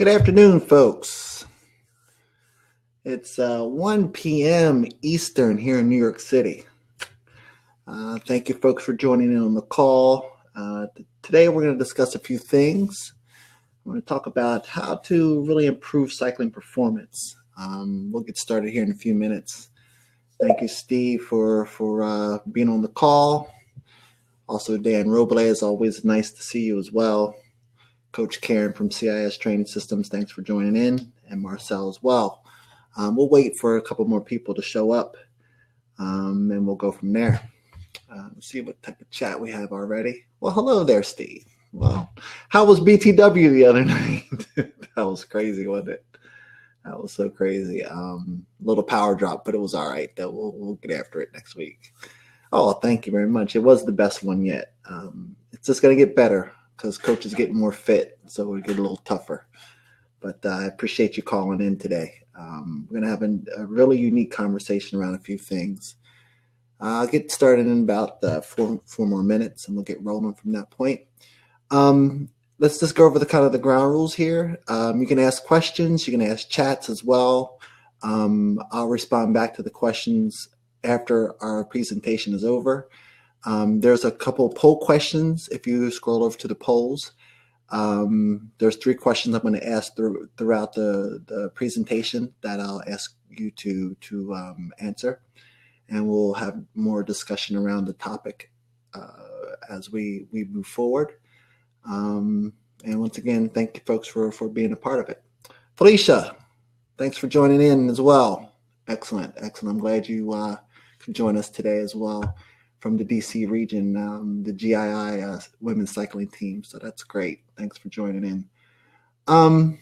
Good afternoon, folks. It's 1 p.m. Eastern here in New York City. Thank you, folks, for joining in on the call. Today, we're going to discuss a few things. We're going to talk about how to really improve cycling performance. We'll get started here in a few minutes. Thank you, Steve, for being on the call. Also, Dan Robles, always nice to see you as well. Coach Karen from CIS Training Systems, thanks for joining in, and Marcel as well. We'll wait for a couple more people to show up, and we'll go from there. Let's see what type of chat we have already. Well, hello there, Steve. Well, how was BTW the other night? That was crazy, wasn't it? That was so crazy. Little power drop, but it was all right. We'll get after it next week. Oh, thank you very much. It was the best one yet. It's just going to get better because Coach is getting more fit, so we get a little tougher. But I appreciate you calling in today. We're going to have a really unique conversation around a few things. I'll get started in about four more minutes, and we'll get rolling from that point. Let's just go over the ground rules here. You can ask questions. You can ask chats as well. I'll respond back to the questions after our presentation is over. There's a couple poll questions. If you scroll over to the polls, there's 3 questions I'm going to ask throughout the presentation that I'll ask you to answer, and we'll have more discussion around the topic as we move forward. And once again, thank you, folks, for being a part of it. Felicia, thanks for joining in as well. Excellent. I'm glad you can join us today as well from the DC region, the GII women's cycling team. So that's great. Thanks for joining in.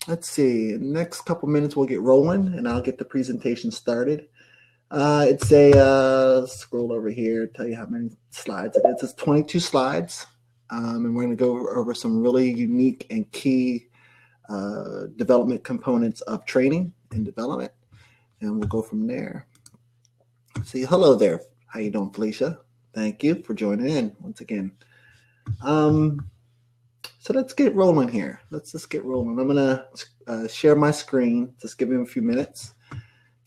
Let's see. Next couple minutes, we'll get rolling, and I'll get the presentation started. It's a scroll over here, tell you how many slides it is. It's 22 slides, and we're going to go over some really unique and key development components of training and development, and we'll go from there. See, hello there. How you doing, Felicia? Thank you for joining in once again. So let's get rolling here. Let's just get rolling. I'm going to share my screen. Just give me a few minutes.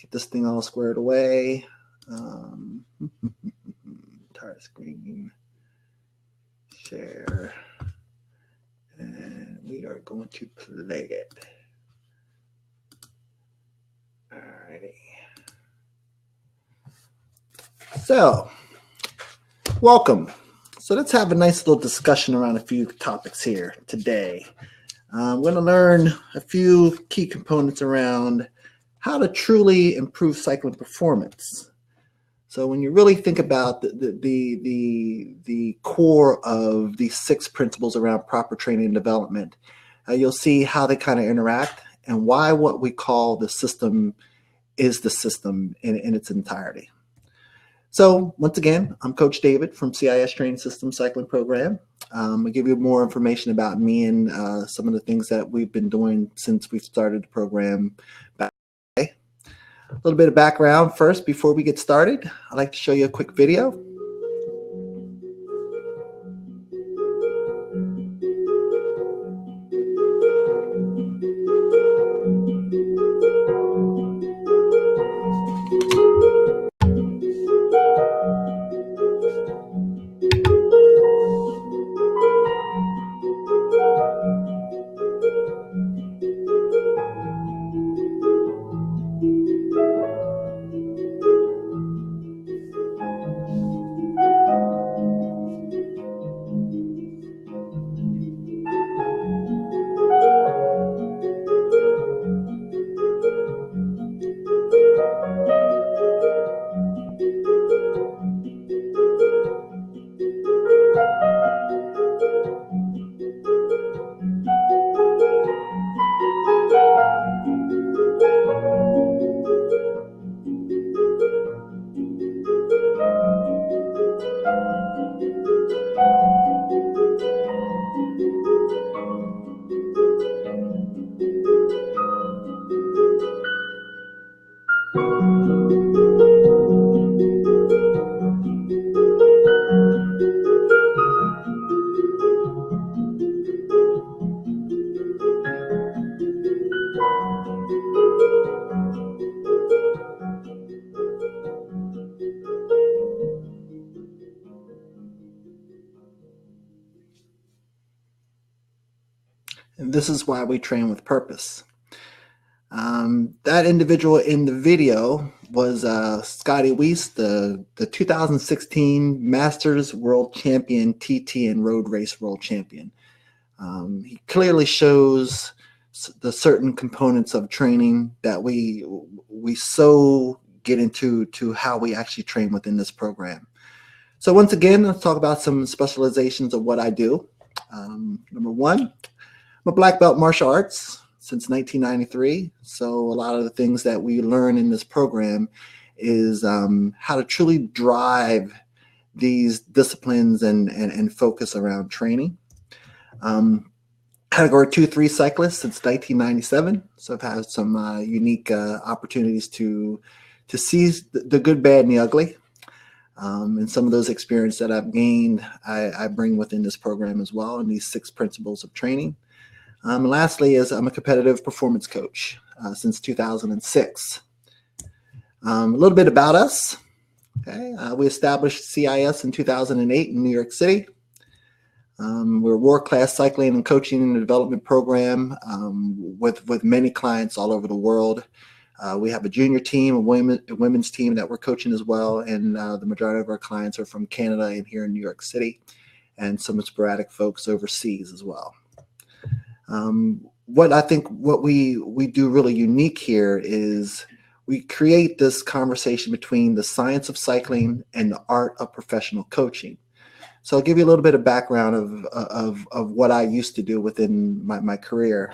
Get this thing all squared away. Entire screen. Share. And we are going to play it. All righty. So, welcome. So let's have a nice little discussion around a few topics here today. I'm going to learn a few key components around how to truly improve cycling performance. So when you really think about the core of these 6 principles around proper training and development, you'll see how they kind of interact and why what we call the system is the system in its entirety. So once again, I'm Coach David from CIS Training Systems Cycling Program. I'll give you more information about me and some of the things that we've been doing since we started the program back. A little bit of background first before we get started. I'd like to show you a quick video. And this is why we train with purpose. That individual in the video was Scotty Weiss, the 2016 Masters World Champion, TT and Road Race World Champion. He clearly shows the certain components of training that we so get into how we actually train within this program. So once again, let's talk about some specializations of what I do. Number one, I'm a black belt martial arts since 1993. So a lot of the things that we learn in this program is how to truly drive these disciplines and focus around training. Category 2-3 cyclist since 1997. So I've had some unique opportunities to see the good, bad, and the ugly. And some of those experiences that I've gained, I bring within this program as well, and these 6 principles of training. And lastly is I'm a competitive performance coach since 2006. A little bit about us. Okay, we established CIS in 2008 in New York City. We're a world-class cycling and coaching and development program with many clients all over the world. We have a junior team, a women's team that we're coaching as well, and the majority of our clients are from Canada and here in New York City, and some sporadic folks overseas as well. What we do really unique here is we create this conversation between the science of cycling and the art of professional coaching. So I'll give you a little bit of background of what I used to do within my career.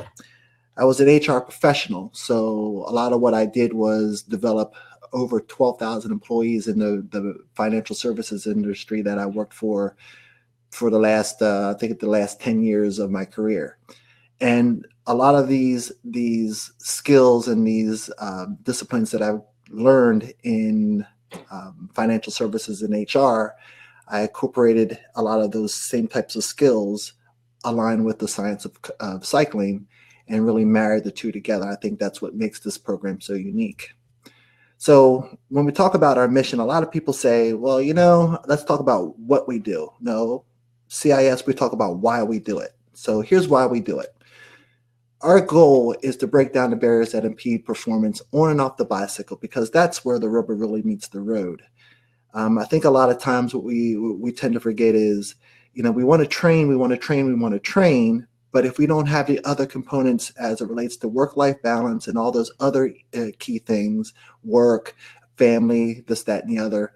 I was an HR professional, so a lot of what I did was develop over 12,000 employees in the financial services industry that I worked for the last, I think the last 10 years of my career. And a lot of these skills and these disciplines that I've learned in financial services and HR, I incorporated a lot of those same types of skills aligned with the science of cycling and really married the two together. I think that's what makes this program so unique. So when we talk about our mission, a lot of people say, well, let's talk about what we do. No, CIS, we talk about why we do it. So here's why we do it. Our goal is to break down the barriers that impede performance on and off the bicycle, because that's where the rubber really meets the road. I think a lot of times what we tend to forget is, we want to train, but if we don't have the other components as it relates to work-life balance and all those other key things, work, family, this, that, and the other,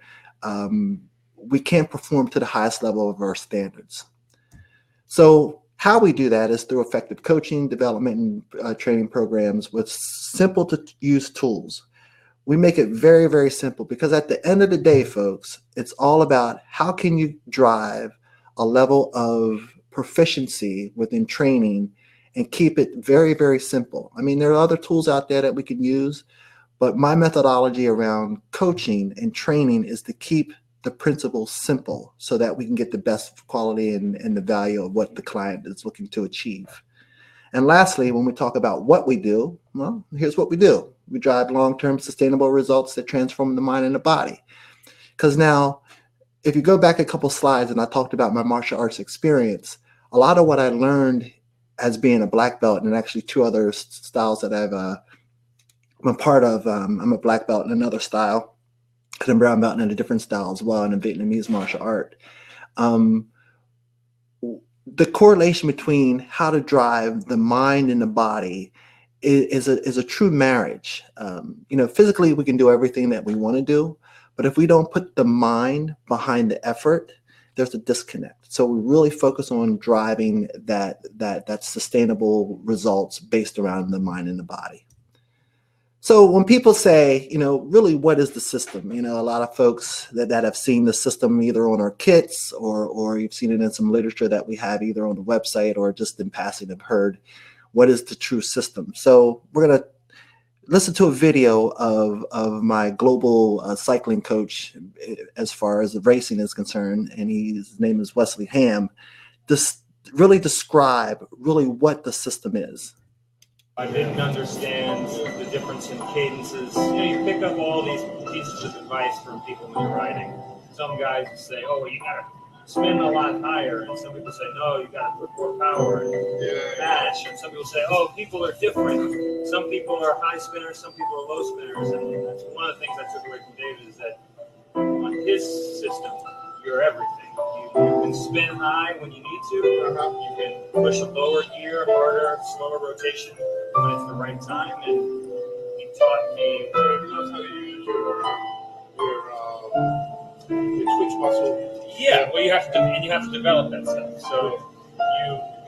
we can't perform to the highest level of our standards. So how we do that is through effective coaching, development, and training programs with simple to use tools. We make it very, very simple, because at the end of the day, folks, it's all about how can you drive a level of proficiency within training and keep it very, very simple. I mean, there are other tools out there that we can use, but my methodology around coaching and training is to keep the principles simple so that we can get the best quality and the value of what the client is looking to achieve. And lastly, when we talk about what we do, well, here's what we do. We drive long-term sustainable results that transform the mind and the body. Because now, if you go back a couple slides and I talked about my martial arts experience, a lot of what I learned as being a black belt, and actually 2 other styles that I'm a part of, I'm a black belt in another style, and a brown belt in a different style as well, in a Vietnamese martial art. The correlation between how to drive the mind and the body is a true marriage. Physically we can do everything that we want to do, but if we don't put the mind behind the effort, there's a disconnect. So we really focus on driving that sustainable results based around the mind and the body. So when people say, really, what is the system? A lot of folks that have seen the system either on our kits or you've seen it in some literature that we have either on the website or just in passing have heard, what is the true system? So we're going to listen to a video of my global cycling coach as far as the racing is concerned, and his name is Wesley Ham. This really describe really what the system is. I didn't understand the difference in cadences. You pick up all these pieces of advice from people when you're riding. Some guys say, oh, you gotta spin a lot higher, and some people say, no, you got to put more power and mash, and some people say, oh, people are different. Some people are high spinners, some people are low spinners, and that's one of the things I took away from David is that on his system, you're everything. You can spin high when you need to. You can push a lower gear, harder, slower rotation when it's the right time, and he taught me. I'll tell you, your switch muscle. Yeah, well, you have to develop that stuff. So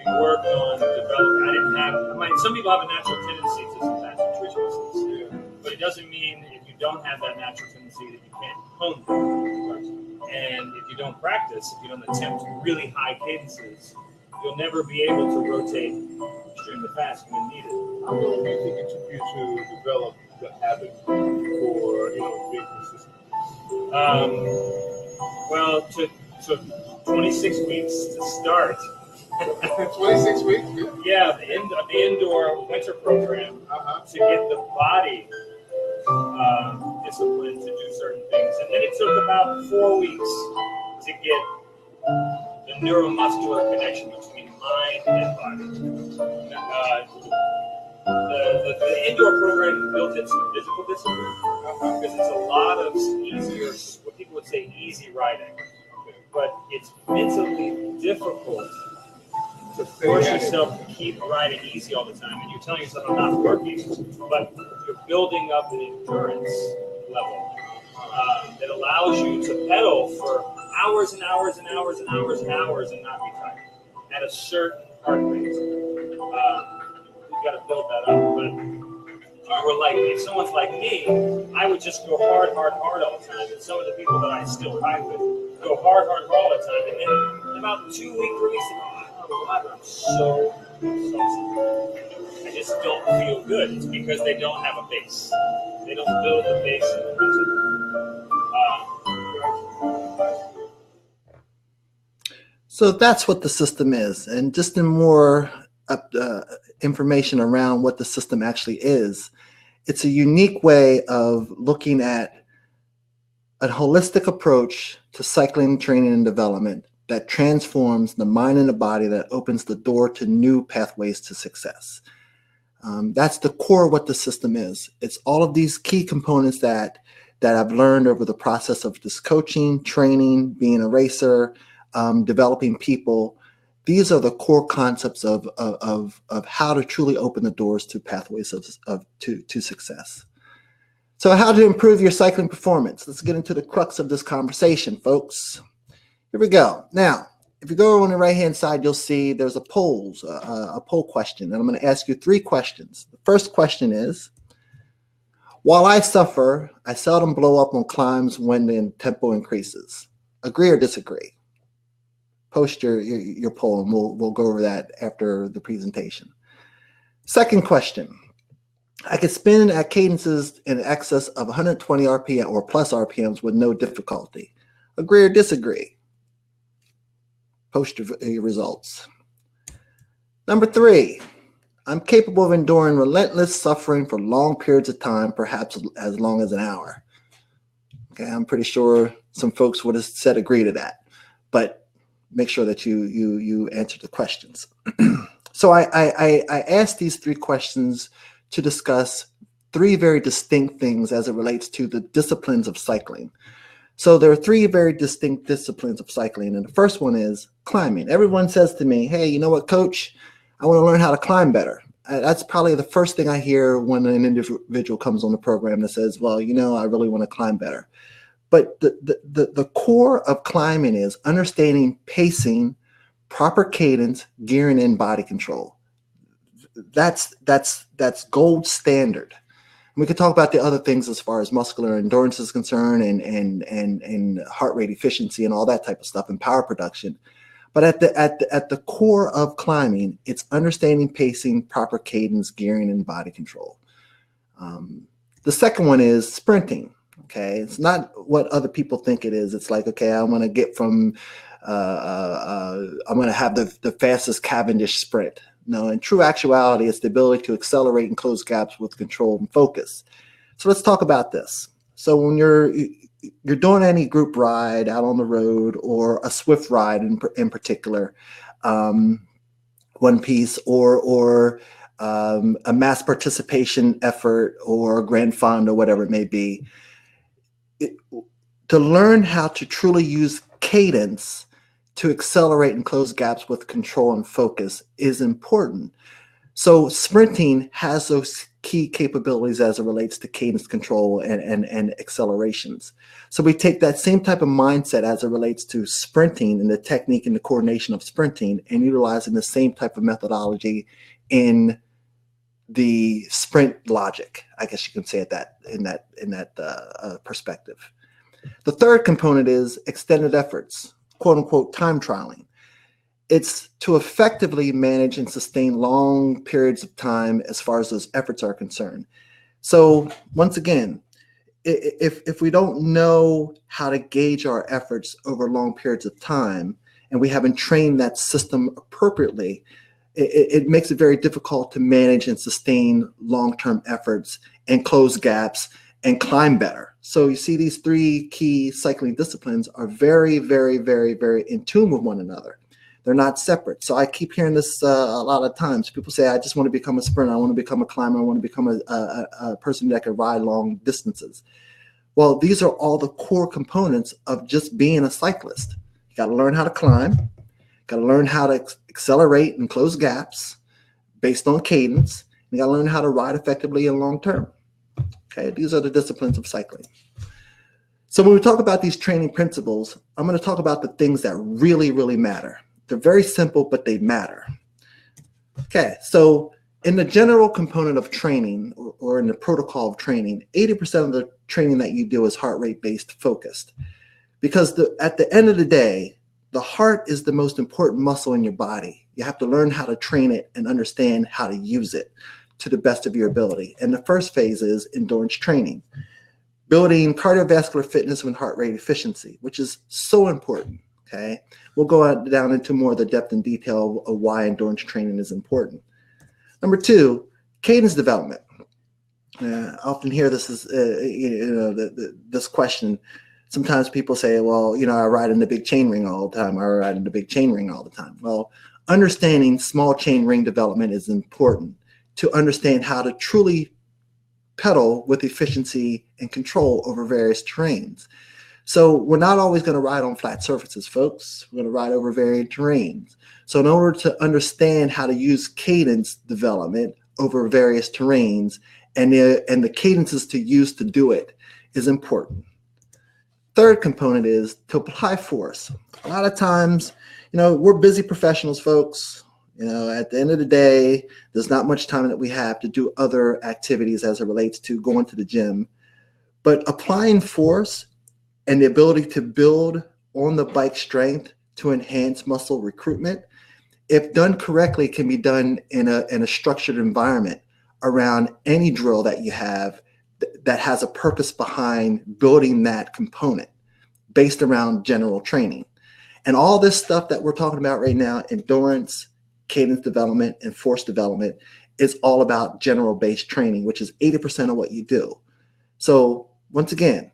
we worked on developing. Some people have a natural tendency to sometimes twitch muscles, but it doesn't mean if you don't have that natural tendency that you can't hone them. And if you don't practice, if you don't attempt really high cadences, you'll never be able to rotate extremely fast when needed. How long do you think it took you to develop the habit for being consistent? Well, it took 26 weeks to start. 26 weeks? Yeah, the indoor winter program to get the body disciplined to do certain things. And then it took about 4 weeks to get the neuromuscular connection between mind and body. The indoor program built in some physical discipline because it's a lot of easier, what people would say, easy riding. But it's mentally difficult to force yourself to keep riding easy all the time, and you're telling yourself I'm not working, but you're building up an endurance level that allows you to pedal for hours and hours and hours and hours and hours and not be tired at a certain heart rate. You've got to build that up. But if someone's like me, I would just go hard all the time. And some of the people that I still ride with go hard all the time. And then in about 2 weeks, 3 weeks, I don't know why, but I'm so exhausted. I just don't feel good. It's because they don't have a base. They don't build the base in the winter. So that's what the system is. And just in more information around what the system actually is, it's a unique way of looking at a holistic approach to cycling, training, and development that transforms the mind and the body, that opens the door to new pathways to success. That's the core of what the system is. It's all of these key components that I've learned over the process of this coaching, training, being a racer, developing people. These are the core concepts of how to truly open the doors to pathways to success. So how to improve your cycling performance? Let's get into the crux of this conversation, folks. Here we go. Now, if you go on the right-hand side, you'll see there's a poll question, and I'm going to ask you 3 questions. The first question is, while I suffer, I seldom blow up on climbs when the tempo increases. Agree or disagree? Post your poll, and we'll go over that after the presentation. Second question. I could spin at cadences in excess of 120 RPM or plus RPMs with no difficulty. Agree or disagree? Post your results. Number 3. I'm capable of enduring relentless suffering for long periods of time, perhaps as long as an hour. Okay, I'm pretty sure some folks would have said agree to that, but make sure that you answer the questions. So I asked these 3 questions to discuss 3 very distinct things as it relates to the disciplines of cycling. So there are 3 very distinct disciplines of cycling, and the first one is climbing. Everyone says to me, hey, you know what, coach? I want to learn how to climb better. That's probably the first thing I hear when an individual comes on the program that says, well, I really want to climb better. But the core of climbing is understanding pacing, proper cadence, gearing, and body control. That's gold standard. We could talk about the other things as far as muscular endurance is concerned, and heart rate efficiency and all that type of stuff, and power production. But at the core of climbing, it's understanding pacing, proper cadence, gearing, and body control. The second one is sprinting. Okay, it's not what other people think it is. It's like, okay, I'm going to get from, I'm going to have the fastest Cavendish sprint. No, in true actuality, it's the ability to accelerate and close gaps with control and focus. So let's talk about this. So when you're doing any group ride out on the road or a Swift ride in particular, one piece, or a mass participation effort or a grand fund or whatever it may be, to learn how to truly use cadence to accelerate and close gaps with control and focus is important. So sprinting has those key capabilities as it relates to cadence control and accelerations. So we take that same type of mindset as it relates to sprinting and the technique and the coordination of sprinting, and utilizing the same type of methodology in the sprint logic, I guess you can say it that in that perspective. The third component is extended efforts, quote unquote time trialing. It's to effectively manage and sustain long periods of time as far as those efforts are concerned. So once again, if we don't know how to gauge our efforts over long periods of time, and we haven't trained that system appropriately, it makes it very difficult to manage and sustain long-term efforts and close gaps and climb better. So you see these three key cycling disciplines are very, very, very, very in tune with one another. They're not separate. So I keep hearing this a lot of times. People say, I just want to become a sprinter. I want to become a climber. I want to become a person that can ride long distances. Well, these are all the core components of just being a cyclist. You got to learn how to climb, got to learn how to accelerate and close gaps based on cadence. You got to learn how to ride effectively and long term. Okay, these are the disciplines of cycling. So when we talk about these training principles, I'm going to talk about the things that really, really matter. They're very simple, but they matter. Okay, so in the general component of training, or in the protocol of training, 80% of the training that you do is heart rate based focused. Because at the end of the day, the heart is the most important muscle in your body. You have to learn how to train it and understand how to use it to the best of your ability. And the first phase is endurance training, building cardiovascular fitness and heart rate efficiency, which is so important. Okay, we'll go down into more of the depth and detail of why endurance training is important. Number two, cadence development. I often hear this is this question. Sometimes people say, well, I ride in the big chain ring all the time. I ride in the big chain ring all the time. Well, understanding small chain ring development is important to understand how to truly pedal with efficiency and control over various terrains. So we're not always going to ride on flat surfaces, folks. We're going to ride over varied terrains. So in order to understand how to use cadence development over various terrains and the cadences to use to do it is important. Third component is to apply force. A lot of times, we're busy professionals, folks. At the end of the day, there's not much time that we have to do other activities as it relates to going to the gym. But applying force and the ability to build on the bike strength to enhance muscle recruitment, if done correctly, can be done in a structured environment around any drill that you have that has a purpose behind building that component based around general training. And all this stuff that we're talking about right now, endurance, cadence development, and force development, is all about general based training, which is 80% of what you do. So once again,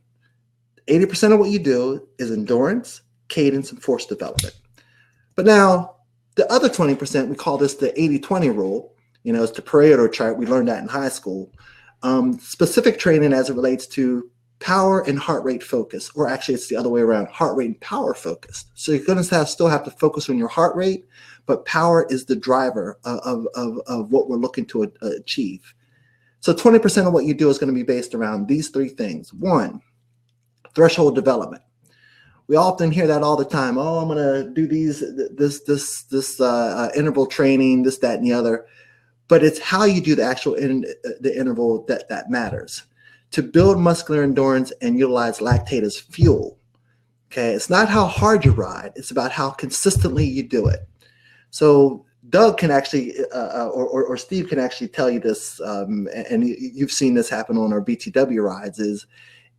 80% of what you do is endurance, cadence, and force development. But now the other 20%, we call this the 80-20 rule. It's the Pareto chart. We learned that in high school. Specific training as it relates to power and heart rate focus, or actually it's the other way around, heart rate and power focused. So you're going to still have to focus on your heart rate, but power is the driver of what we're looking to achieve. So 20% of what you do is going to be based around these three things. One, threshold development. We often hear that all the time. Oh, I'm going to do this interval training, this, that, and the other. But it's how you do the actual the interval that matters. To build muscular endurance and utilize lactate as fuel. Okay, it's not how hard you ride. It's about how consistently you do it. So Doug can actually, or Steve can actually tell you this, and you've seen this happen on our BTW rides.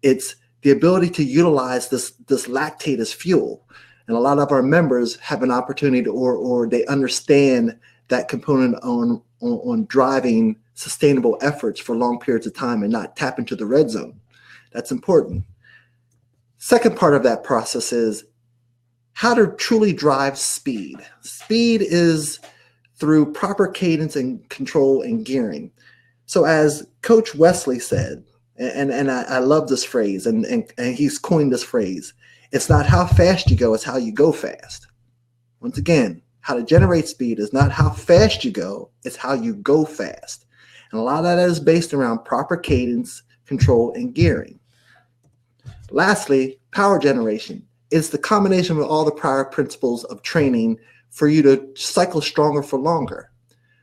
It's the ability to utilize this lactate as fuel. And a lot of our members have an opportunity to, or they understand that component on driving sustainable efforts for long periods of time and not tap into the red zone. That's important. Second part of that process is how to truly drive speed. Speed is through proper cadence and control and gearing. So as Coach Wesley said, and I love this phrase, and he's coined this phrase, it's not how fast you go, it's how you go fast. Once again, how to generate speed is not how fast you go, it's how you go fast. And a lot of that is based around proper cadence, control, and gearing. Lastly, power generation is the combination of all the prior principles of training for you to cycle stronger for longer.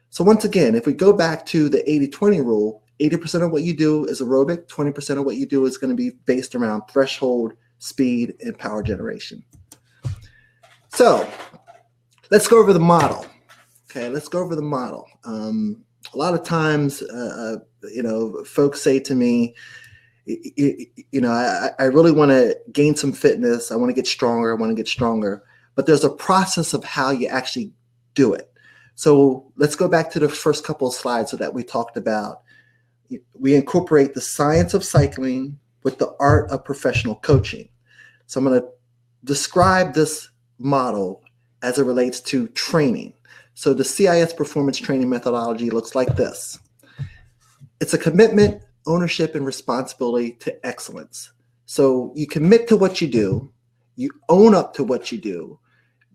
So once again, if we go back to the 80-20 rule, 80% of what you do is aerobic, 20% of what you do is going to be based around threshold, speed, and power generation. So let's go over the model. Okay, let's go over the model. A lot of times, folks say to me, I really want to gain some fitness. I want to get stronger. But there's a process of how you actually do it. So let's go back to the first couple of slides that we talked about. We incorporate the science of cycling with the art of professional coaching. So I'm going to describe this model as it relates to training. So the CIS performance training methodology looks like this. It's a commitment, ownership, and responsibility to excellence. So you commit to what you do, you own up to what you do,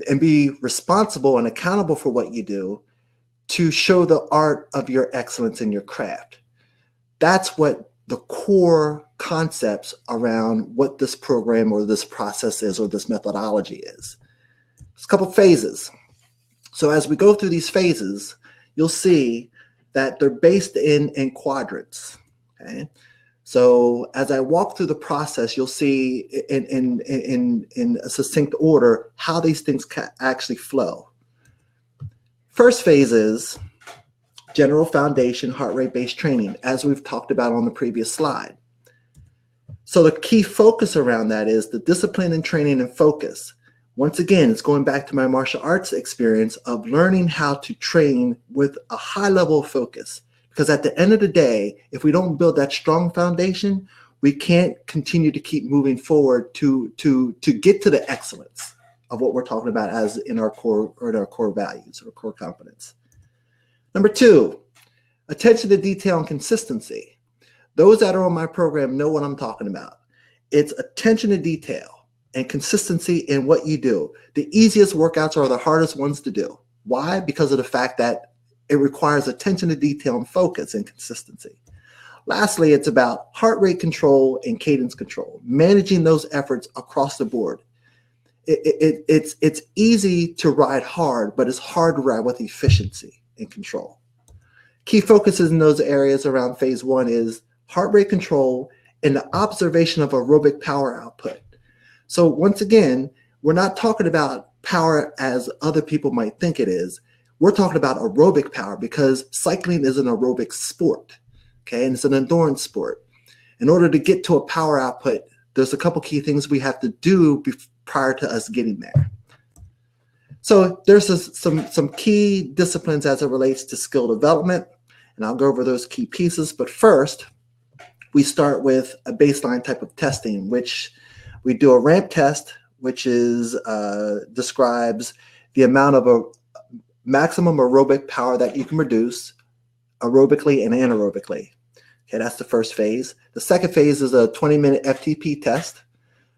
and be responsible and accountable for what you do to show the art of your excellence in your craft. That's what the core concepts around what this program or this process is or this methodology is. There's a couple phases. So as we go through these phases, you'll see that they're based in quadrants. Okay. So as I walk through the process, you'll see in a succinct order how these things actually flow. First phase is general foundation heart rate-based training, as we've talked about on the previous slide. So the key focus around that is the discipline and training and focus. Once again, it's going back to my martial arts experience of learning how to train with a high level of focus. Because at the end of the day, if we don't build that strong foundation, we can't continue to keep moving forward to get to the excellence of what we're talking about as in our core values or core competence. Number two, attention to detail and consistency. Those that are on my program know what I'm talking about. It's attention to detail and consistency in what you do. The easiest workouts are the hardest ones to do. Why? Because of the fact that it requires attention to detail and focus and consistency. Lastly, it's about heart rate control and cadence control, managing those efforts across the board. It's easy to ride hard, but it's hard to ride with efficiency and control. Key focuses in those areas around phase one is heart rate control and the observation of aerobic power output. So once again, we're not talking about power as other people might think it is. We're talking about aerobic power because cycling is an aerobic sport, okay? And it's an endurance sport. In order to get to a power output, there's a couple key things we have to do prior to us getting there. So there's some key disciplines as it relates to skill development, and I'll go over those key pieces. But first, we start with a baseline type of testing, which we do a ramp test, which is describes the amount of a maximum aerobic power that you can produce aerobically and anaerobically. Okay, that's the first phase. The second phase is a 20-minute FTP test,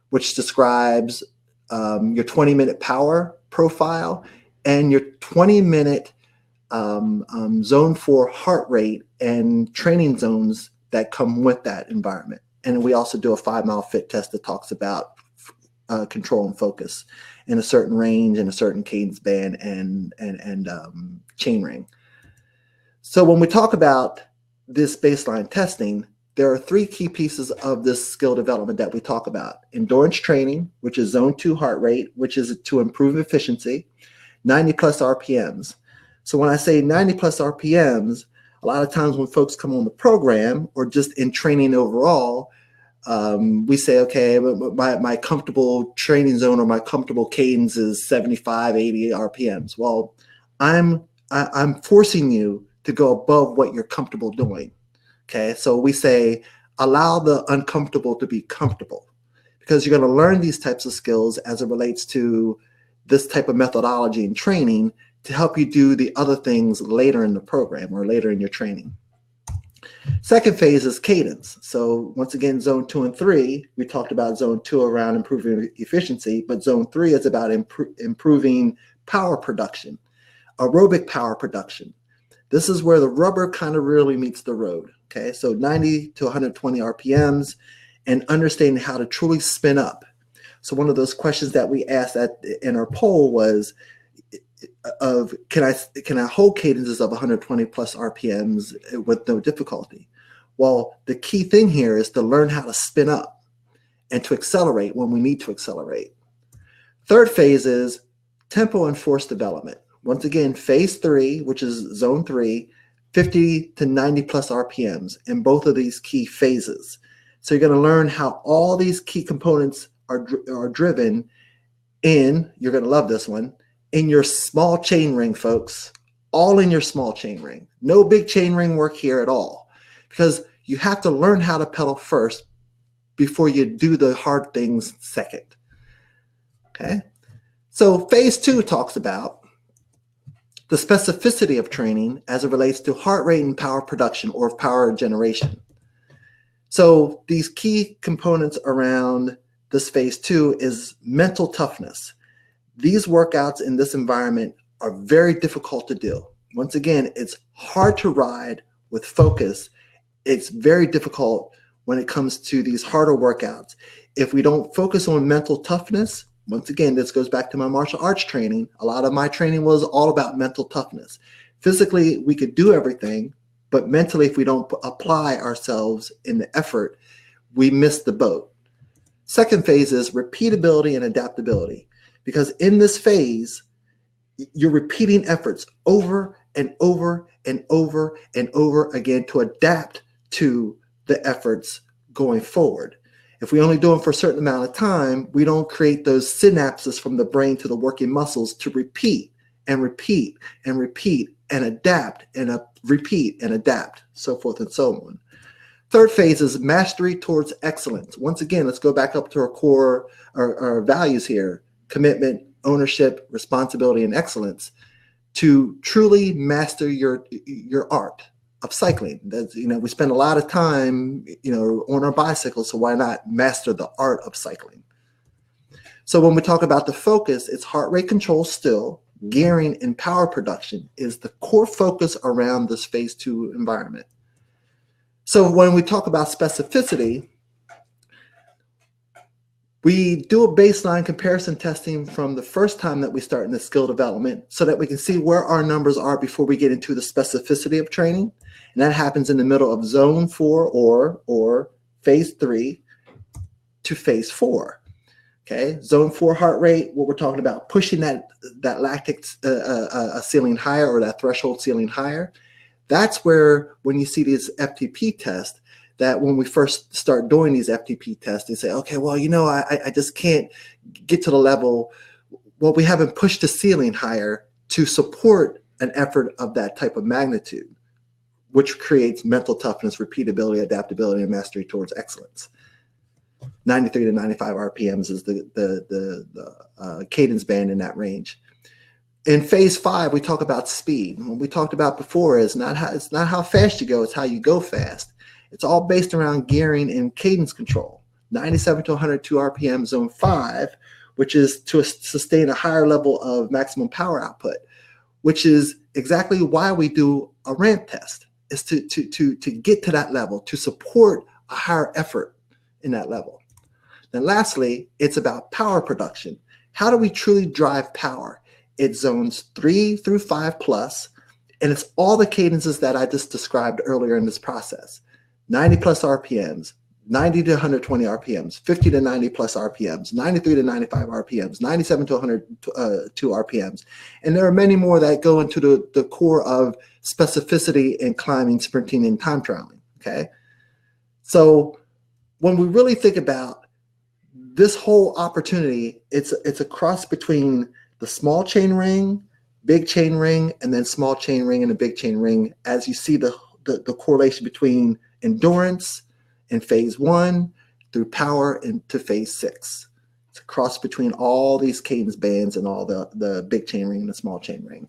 which describes your 20-minute power profile and your 20-minute zone 4 heart rate and training zones that come with that environment. And we also do a 5-mile fit test that talks about control and focus in a certain range and a certain cadence band and chain ring. So when we talk about this baseline testing, there are 3 key pieces of this skill development that we talk about. Endurance training, which is zone 2 heart rate, which is to improve efficiency, 90 plus RPMs. So when I say 90 plus RPMs, a lot of times when folks come on the program or just in training overall, we say, okay, my comfortable training zone or my comfortable cadence is 75, 80 RPMs. Well, I'm forcing you to go above what you're comfortable doing. Okay, so we say, allow the uncomfortable to be comfortable. because you're going to learn these types of skills as it relates to this type of methodology and training to help you do the other things later in the program or later in your training. Second phase is cadence. So once again, zone 2 and 3, we talked about zone 2 around improving efficiency, but zone 3 is about improving power production, aerobic power production. This is where the rubber kind of really meets the road. Okay, so 90 to 120 RPMs and understanding how to truly spin up. So one of those questions that we asked in our poll was, can I hold cadences of 120 plus RPMs with no difficulty? Well, the key thing here is to learn how to spin up and to accelerate when we need to accelerate. Third phase is tempo and force development. Once again, phase 3, which is zone 3, 50 to 90 plus RPMs in both of these key phases. So you're going to learn how all these key components are driven in, you're going to love this one, in your small chain ring, folks, all in your small chain ring. No big chain ring work here at all, because you have to learn how to pedal first before you do the hard things second. Okay. So phase 2 talks about the specificity of training as it relates to heart rate and power production or power generation. So these key components around this phase 2 is mental toughness. These workouts in this environment are very difficult to do. Once again, it's hard to ride with focus. It's very difficult when it comes to these harder workouts. If we don't focus on mental toughness, once again, this goes back to my martial arts training. A lot of my training was all about mental toughness. Physically, we could do everything, but mentally, if we don't apply ourselves in the effort, we miss the boat. Second phase is repeatability and adaptability, because in this phase, you're repeating efforts over and over and over and over again to adapt to the efforts going forward. If we only do them for a certain amount of time, we don't create those synapses from the brain to the working muscles to repeat and repeat and repeat and adapt and repeat and adapt, so forth and so on. Third phase is mastery towards excellence. Once again, let's go back up to our core, our values here: commitment, ownership, responsibility, and excellence, to truly master your art of cycling. That's, we spend a lot of time, on our bicycles, so why not master the art of cycling? So when we talk about the focus, it's heart rate control still, gearing, and power production is the core focus around this phase 2 environment. So when we talk about specificity, we do a baseline comparison testing from the first time that we start in the skill development so that we can see where our numbers are before we get into the specificity of training. And that happens in the middle of zone 4 or phase 3 to phase 4. Okay, zone 4 heart rate, what we're talking about, pushing that lactic ceiling higher, or that threshold ceiling higher. That's where, when you see these FTP tests, that when we first start doing these FTP tests, they say, okay, well, I just can't get to the level. Well, we haven't pushed the ceiling higher to support an effort of that type of magnitude, which creates mental toughness, repeatability, adaptability, and mastery towards excellence. 93 to 95 RPMs is the cadence band in that range. In phase 5, we talk about speed. What we talked about before is it's not how fast you go, it's how you go fast. It's all based around gearing and cadence control. 97 to 102 RPM zone 5, which is to sustain a higher level of maximum power output, which is exactly why we do a ramp test, is to get to that level, to support a higher effort in that level. Then lastly, it's about power production. How do we truly drive power? It's zones 3 through 5 plus, and it's all the cadences that I just described earlier in this process. 90 plus RPMs, 90 to 120 RPMs, 50 to 90 plus RPMs, 93 to 95 RPMs, 97 to 102 RPMs. And there are many more that go into the core of specificity in climbing, sprinting, and time trialing, okay? So when we really think about this whole opportunity, it's a cross between the small chain ring, big chain ring, and then small chain ring and a big chain ring, as you see the correlation between endurance in phase 1 through power into phase 6. It's a cross between all these cadence bands and all the big chain ring and the small chain ring.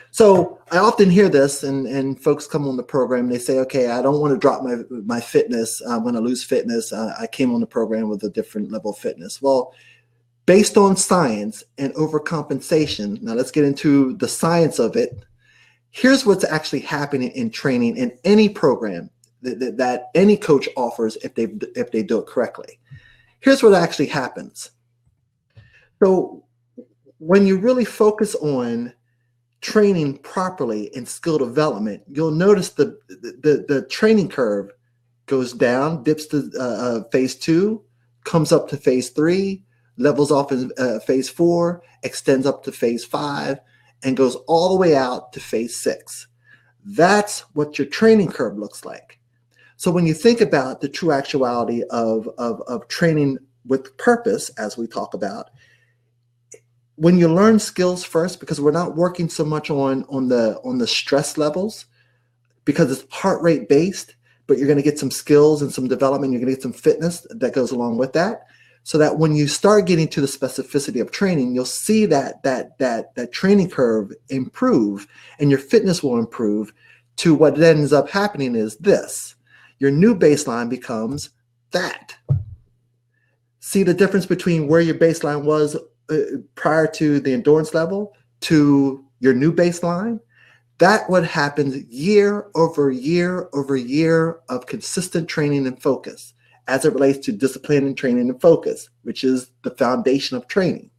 So I often hear this, and folks come on the program and they say, okay, I don't want to drop my fitness. I'm going to lose fitness. I came on the program with a different level of fitness. Well, based on science and overcompensation, now let's get into the science of it. Here's what's actually happening in training in any program that any coach offers if they do it correctly. Here's what actually happens. So when you really focus on training properly in skill development, you'll notice the training curve goes down, dips to phase 2, comes up to phase 3, levels off in phase 4, extends up to phase 5, and goes all the way out to phase 6. That's what your training curve looks like. So when you think about the true actuality of training with purpose, as we talk about, when you learn skills first, because we're not working so much on the stress levels, because it's heart rate based, but you're going to get some skills and some development. You're going to get some fitness that goes along with that, so that when you start getting to the specificity of training, you'll see that training curve improve, and your fitness will improve to what ends up happening is this. Your new baseline becomes that. See the difference between where your baseline was prior to the endurance level to your new baseline? That what happens year over year over year of consistent training and focus as it relates to discipline and training and focus, which is the foundation of training,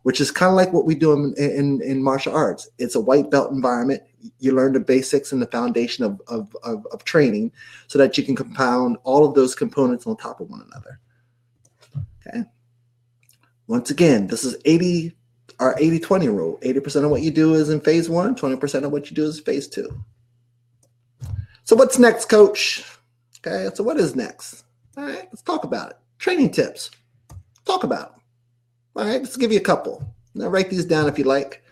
which is kind of like what we do in martial arts. It's a white belt environment. You learn the basics and the foundation of training so that you can compound all of those components on top of one another. Okay. Once again, this is our 80-20 rule. 80% of what you do is in phase 1, 20% of what you do is phase 2. So what's next, coach? Okay, so what is next? All right, let's talk about it. Training tips. Talk about them. All right, let's give you a couple. Now write these down if you like.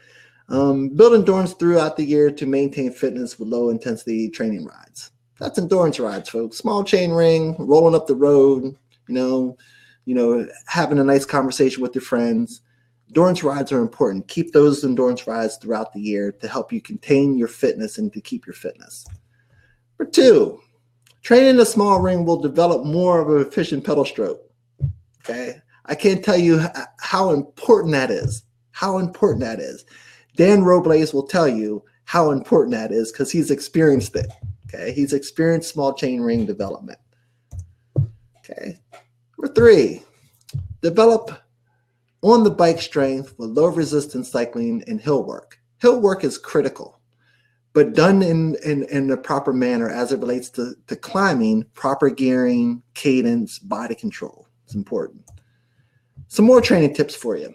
Build endurance throughout the year to maintain fitness with low intensity training rides. That's endurance rides, folks. Small chain ring, rolling up the road, having a nice conversation with your friends. Endurance rides are important. Keep those endurance rides throughout the year to help you contain your fitness and to keep your fitness. Number 2, training in a small ring will develop more of an efficient pedal stroke. Okay, I can't tell you how important that is. How important that is. Dan Robles will tell you how important that is because he's experienced it. Okay, he's experienced small chain ring development. Okay. Number 3, develop on the bike strength with low resistance cycling and hill work. Hill work is critical, but done in the proper manner as it relates to climbing, proper gearing, cadence, body control. It's important. Some more training tips for you.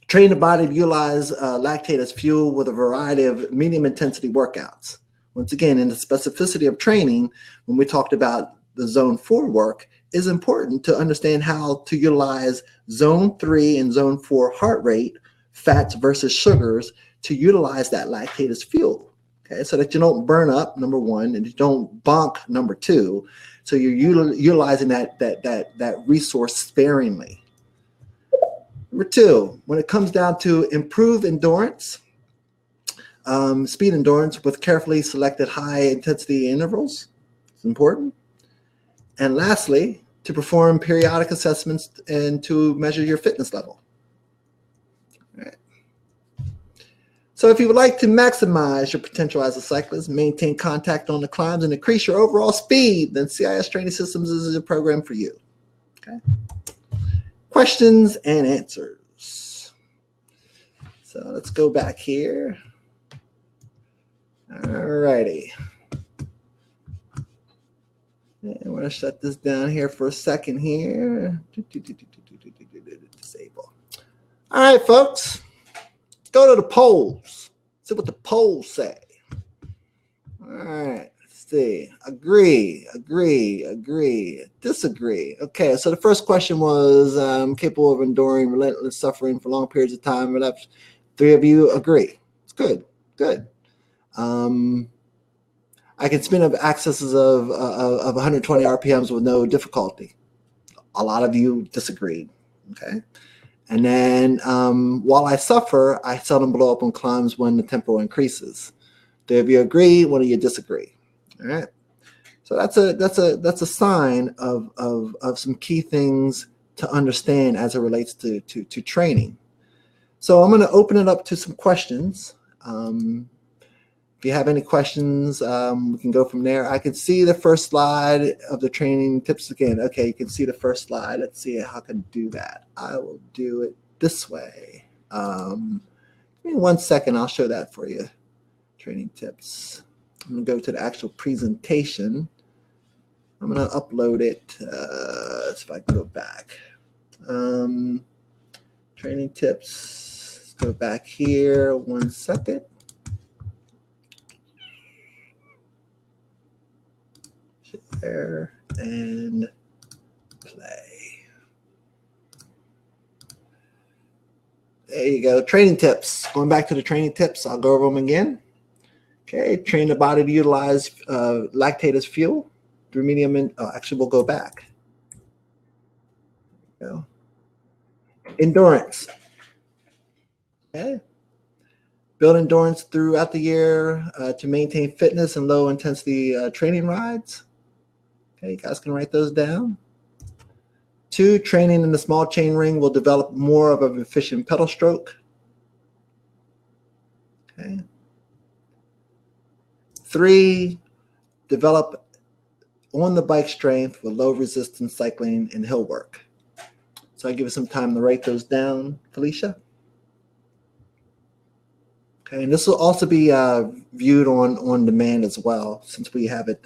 Train the body to utilize lactate as fuel with a variety of medium intensity workouts. Once again, in the specificity of training, when we talked about the zone 4 work, is important to understand how to utilize zone 3 and zone 4 heart rate, fats versus sugars, to utilize that lactate as fuel. Okay, so that you don't burn up, number 1, and you don't bonk, number 2. So you're utilizing that resource sparingly. Number 2, when it comes down to improve endurance, speed endurance with carefully selected high intensity intervals, it's important. And lastly, to perform periodic assessments and to measure your fitness level. All right. So if you would like to maximize your potential as a cyclist, maintain contact on the climbs, and increase your overall speed, then CIS Training Systems is a program for you. Okay. Questions and answers. So let's go back here. All righty. I'm going to shut this down here for a second here. Disable. All right, folks. Let's go to the polls. See what the polls say. All right. Let's see. Agree, disagree. Okay, so the first question was capable of enduring relentless suffering for long periods of time. 3 of you agree. It's good. I can spin up accesses of 120 RPMs with no difficulty. A lot of you disagreed, okay? And then while I suffer, I seldom blow up on climbs when the tempo increases. Do you agree? One of you disagree? All right. So that's a sign of some key things to understand as it relates to training. So I'm going to open it up to some questions. If you have any questions, we can go from there. I can see the first slide of the training tips again. Okay, you can see the first slide. Let's see how I can do that. I will do it this way. Give me 1 second. I'll show that for you. Training tips. I'm going to go to the actual presentation. I'm going to upload it. Let's see if I can go back. Training tips. Let's go back here 1 second. Share and play. There you go. Training tips. Going back to the training tips, I'll go over them again. Okay, train the body to utilize lactate as fuel through medium. Actually, we'll go back. Go. Endurance. Okay. Build endurance throughout the year to maintain fitness and low intensity training rides. Okay, you guys can write those down. 2, training in the small chain ring will develop more of an efficient pedal stroke. Okay. 3, develop on the bike strength with low resistance cycling and hill work. So I give you some time to write those down, Felicia. Okay, and this will also be viewed on demand as well, since we have it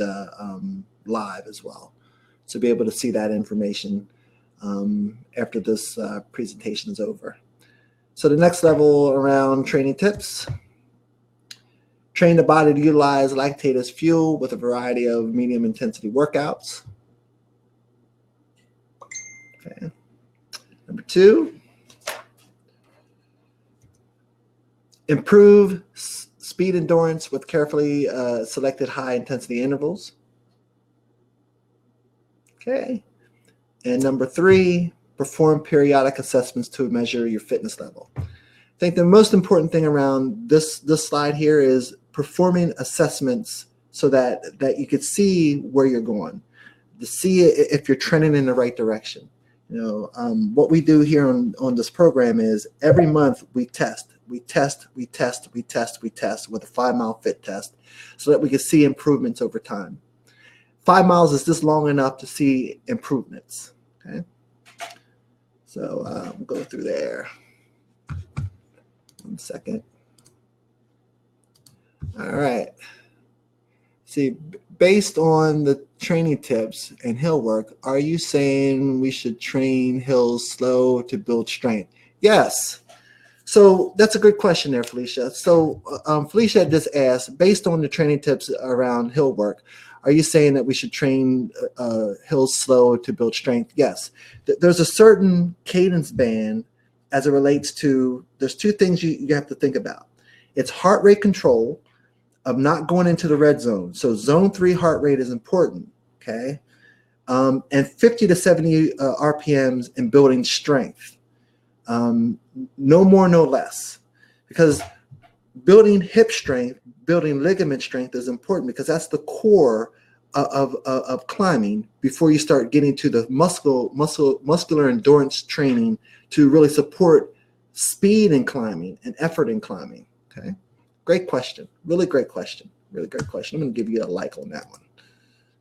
live as well. So be able to see that information after this presentation is over. So the next level around training tips. Train the body to utilize lactate as fuel with a variety of medium intensity workouts. Okay. Number 2, improve speed endurance with carefully selected high intensity intervals. Okay. And number 3, perform periodic assessments to measure your fitness level. I think the most important thing around this slide here is performing assessments so that you could see where you're going, to see if you're trending in the right direction. You know, what we do here on this program is every month we test with a 5-mile fit test so that we can see improvements over time. 5 miles is just long enough to see improvements. Okay, so we'll go through there. 1 second. All right. See, based on the training tips and hill work, are you saying we should train hills slow to build strength? Yes. So that's a good question there, Felicia. So Felicia just asked, based on the training tips around hill work, are you saying that we should train hills slow to build strength? Yes. There's a certain cadence band as it relates to, there's 2 things you have to think about. It's heart rate control of not going into the red zone. So zone 3 heart rate is important, okay? And 50 to 70 RPMs in building strength. No more, no less. Because building hip strength, building ligament strength is important because that's the core of climbing before you start getting to the muscular endurance training to really support speed in climbing and effort in climbing, okay? Great question. Really great question. Really great question. I'm going to give you a like on that one.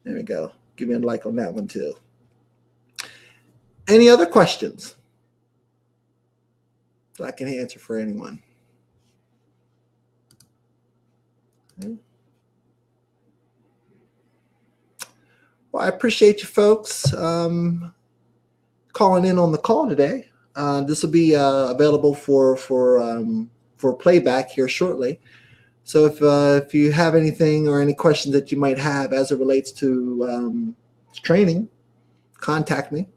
There we go. Give me a like on that one too. Any other questions that I can answer for anyone? Okay. Well, I appreciate you folks calling in on the call today. This will be available for playback here shortly. So if you have anything or any questions that you might have as it relates to training, contact me.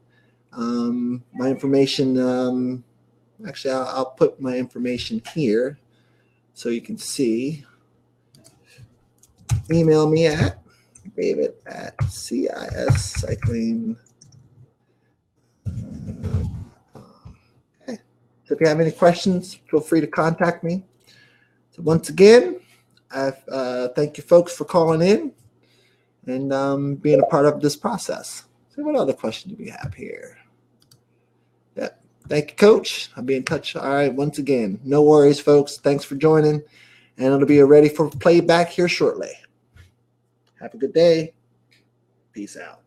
My information, actually, I'll put my information here so you can see. email me at david@CIS Cycling. Okay. So if you have any questions, feel free to contact me. So once again, I thank you folks for calling in and being a part of this process. So what other questions do we have here? Yeah. Thank you, Coach. I'll be in touch. All right. Once again, no worries, folks. Thanks for joining. And it'll be ready for playback here shortly. Have a good day. Peace out.